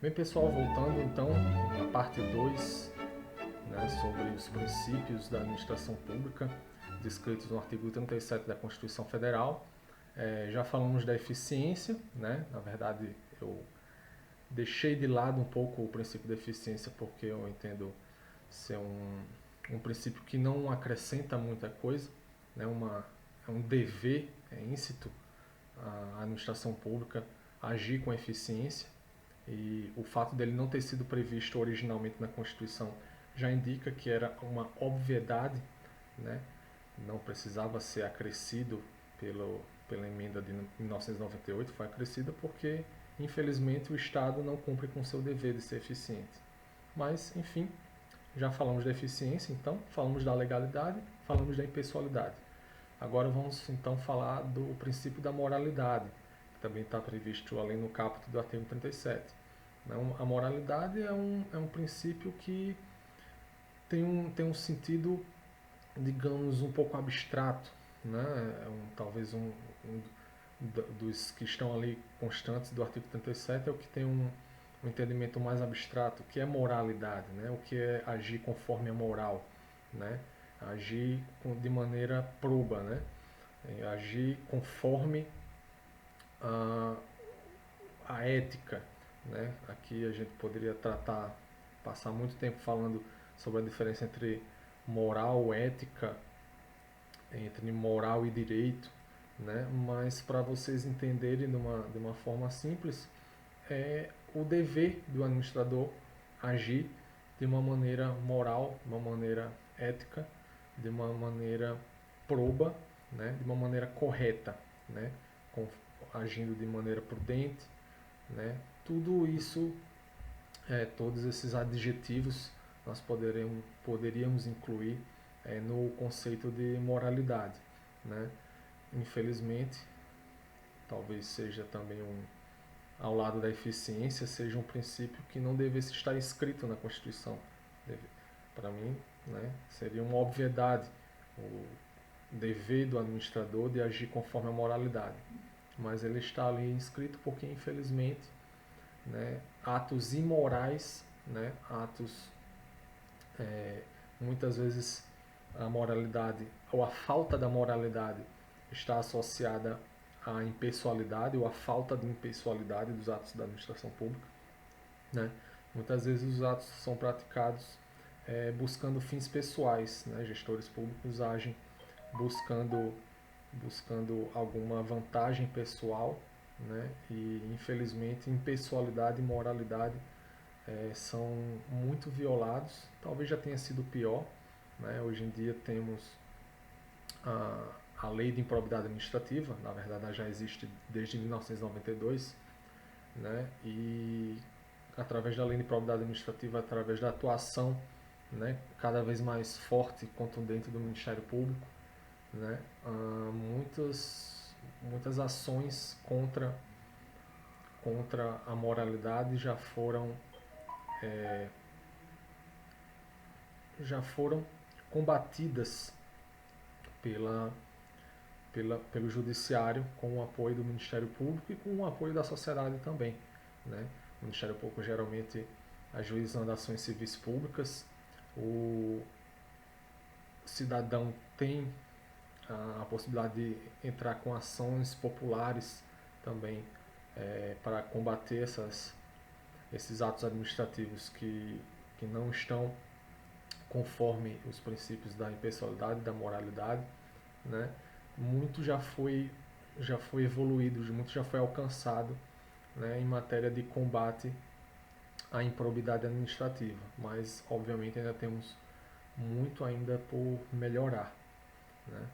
Bem, pessoal, voltando então à parte 2, né, sobre os princípios da administração pública, descritos no artigo 37 da Constituição Federal. Já falamos da eficiência, né? Na verdade, eu deixei de lado um pouco o princípio da eficiência porque eu entendo ser um princípio que não acrescenta muita coisa, né? É um dever, íncito à administração pública agir com eficiência. E o fato dele não ter sido previsto originalmente na Constituição já indica que era uma obviedade, né? Não precisava ser acrescido pela emenda de 1998, foi acrescida porque, infelizmente, o Estado não cumpre com seu dever de ser eficiente. Mas, enfim, já falamos da eficiência, então, falamos da legalidade, falamos da impessoalidade. Agora vamos, então, falar do princípio da moralidade, que também está previsto ali no caput do artigo 37. A moralidade é um princípio que tem um sentido, digamos, um pouco abstrato, né? Talvez dos que estão ali constantes do artigo 37 é o que tem um entendimento mais abstrato, que é moralidade, né? O que é agir conforme a moral, né? Agir de maneira proba, né? Agir conforme a, a ética, né? Aqui a gente poderia passar muito tempo falando sobre a diferença entre moral, ética, entre moral e direito, né? Mas para vocês entenderem de uma forma simples, é o dever do administrador agir de uma maneira moral, de uma maneira ética, de uma maneira proba, né? De uma maneira correta, né? Agindo de maneira prudente, né? Tudo isso, todos esses adjetivos nós poderíamos incluir no conceito de moralidade, né? Infelizmente, talvez seja também ao lado da eficiência, seja um princípio que não devesse estar escrito na Constituição. Para mim, né, seria uma obviedade o dever do administrador de agir conforme a moralidade. Mas ele está ali inscrito porque, infelizmente, né, atos imorais, né, muitas vezes a moralidade ou a falta da moralidade está associada à impessoalidade ou à falta de impessoalidade dos atos da administração pública, né? Muitas vezes os atos são praticados buscando fins pessoais, né? Gestores públicos agem buscando alguma vantagem pessoal, né? E infelizmente impessoalidade e moralidade são muito violados. Talvez já tenha sido pior, né? Hoje em dia temos a lei de improbidade administrativa, na verdade ela já existe desde 1992, né? E através da lei de improbidade administrativa, através da atuação, né, cada vez mais forte e contundente do Ministério Público, né, muitas ações contra a moralidade já foram combatidas pela, pelo Judiciário com o apoio do Ministério Público e com o apoio da sociedade também, né? O Ministério Público geralmente ajuizando ações civis públicas, o cidadão tem a possibilidade de entrar com ações populares também para combater esses atos administrativos que não estão conforme os princípios da impessoalidade e da moralidade, né? Muito já foi evoluído, muito já foi alcançado, né, em matéria de combate à improbidade administrativa, mas obviamente ainda temos muito ainda por melhorar, né?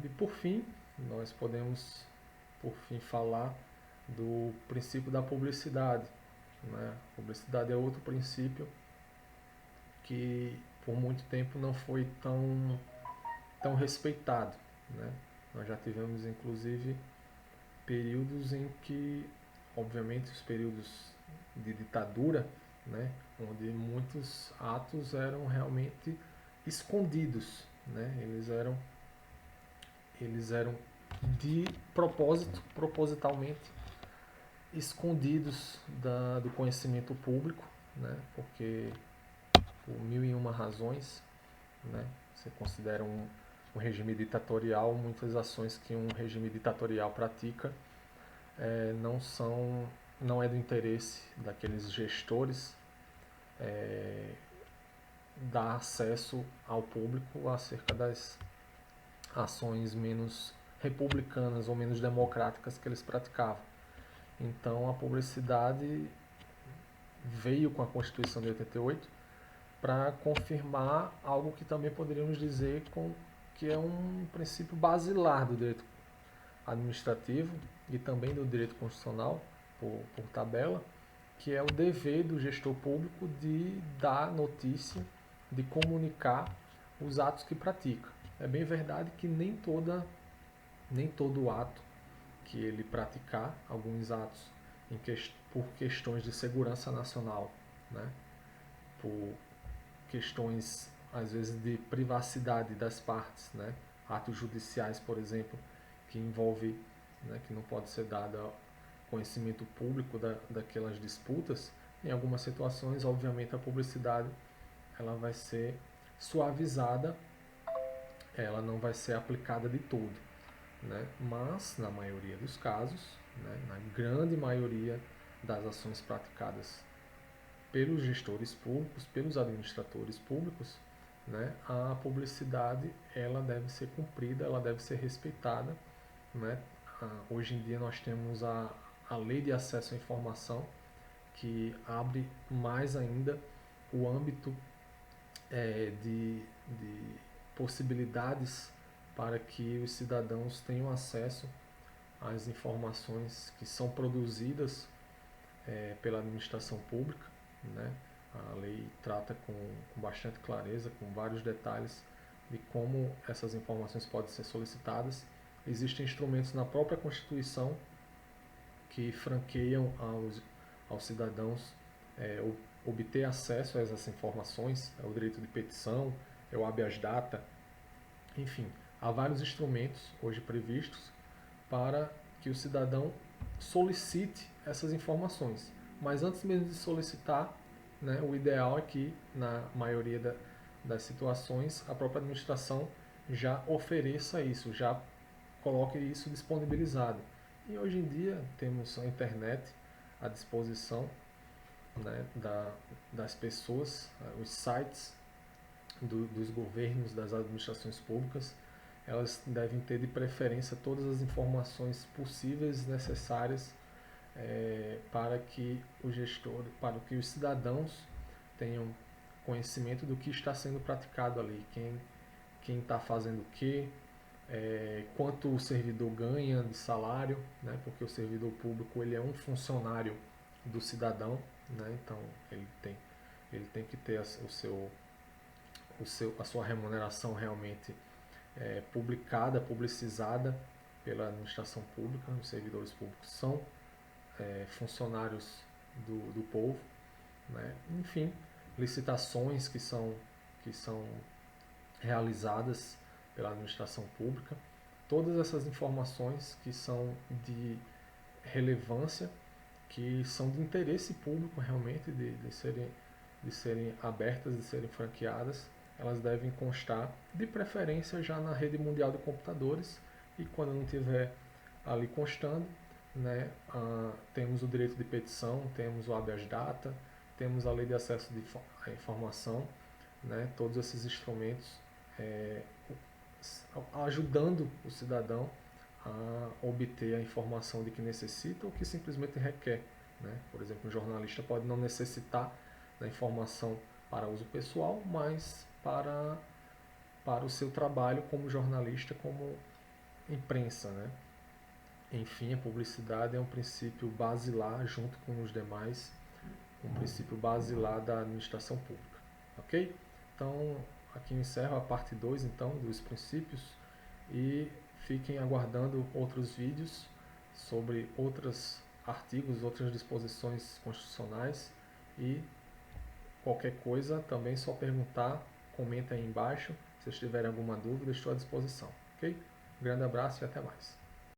E por fim, nós podemos por fim falar do princípio da publicidade, né? Publicidade é outro princípio que por muito tempo não foi tão respeitado, né? Nós já tivemos inclusive períodos em que, obviamente, os períodos de ditadura, né, onde muitos atos eram realmente escondidos, né? Eles eram de propósito, propositalmente escondidos do conhecimento público, né? Porque por mil e uma razões, né? Você considera um regime ditatorial, muitas ações que um regime ditatorial pratica não é do interesse daqueles gestores dar acesso ao público acerca das ações menos republicanas ou menos democráticas que eles praticavam. Então a publicidade veio com a Constituição de 88 para confirmar algo que também poderíamos dizer que é um princípio basilar do direito administrativo e também do direito constitucional, por tabela, que é o dever do gestor público de dar notícia, de comunicar os atos que pratica. É bem verdade que nem todo ato que ele praticar, alguns atos por questões de segurança nacional, né, por questões às vezes de privacidade das partes, né, atos judiciais, por exemplo, que envolve, né, que não pode ser dado conhecimento público daquelas disputas. Em algumas situações, obviamente, a publicidade ela vai ser suavizada, ela não vai ser aplicada de todo, né? Mas na maioria dos casos, né, na grande maioria das ações praticadas pelos gestores públicos, pelos administradores públicos, né, a publicidade ela deve ser cumprida, ela deve ser respeitada, né? Hoje em dia nós temos a Lei de Acesso à Informação, que abre mais ainda o âmbito de possibilidades para que os cidadãos tenham acesso às informações que são produzidas pela administração pública, né? A lei trata com bastante clareza, com vários detalhes de como essas informações podem ser solicitadas. Existem instrumentos na própria Constituição que franqueiam aos cidadãos obter acesso a essas informações, é o direito de petição, é o habeas data, enfim, há vários instrumentos hoje previstos para que o cidadão solicite essas informações. Mas antes mesmo de solicitar, né, o ideal é que, na maioria das situações, a própria administração já ofereça isso, já coloque isso disponibilizado. E hoje em dia temos a internet à disposição, né, das pessoas, os sites dos governos, das administrações públicas, elas devem ter de preferência todas as informações possíveis e necessárias para que para que os cidadãos tenham conhecimento do que está sendo praticado ali, quem está fazendo o quê, quanto o servidor ganha de salário, né, porque o servidor público ele é um funcionário do cidadão, né, então ele tem que ter a sua remuneração realmente publicada, publicizada pela administração pública. Os servidores públicos são funcionários do povo, né? Enfim, licitações que são realizadas pela administração pública, todas essas informações que são de relevância, que são de interesse público realmente de serem abertas, de serem franqueadas, elas devem constar de preferência já na rede mundial de computadores, e quando não tiver ali constando, né, temos o direito de petição, temos o habeas data, temos a lei de acesso à informação, né, todos esses instrumentos ajudando o cidadão a obter a informação de que necessita ou que simplesmente requer, né? Por exemplo, um jornalista pode não necessitar da informação para uso pessoal, mas para o seu trabalho como jornalista, como imprensa, né? Enfim, a publicidade é um princípio basilar, junto com os demais, um princípio basilar da administração pública. Ok? Então, aqui eu encerro a parte 2 então, dos princípios, e fiquem aguardando outros vídeos sobre outros artigos, outras disposições constitucionais, e qualquer coisa também é só perguntar, comenta aí embaixo. Se vocês tiverem alguma dúvida, estou à disposição. Ok? Um grande abraço e até mais.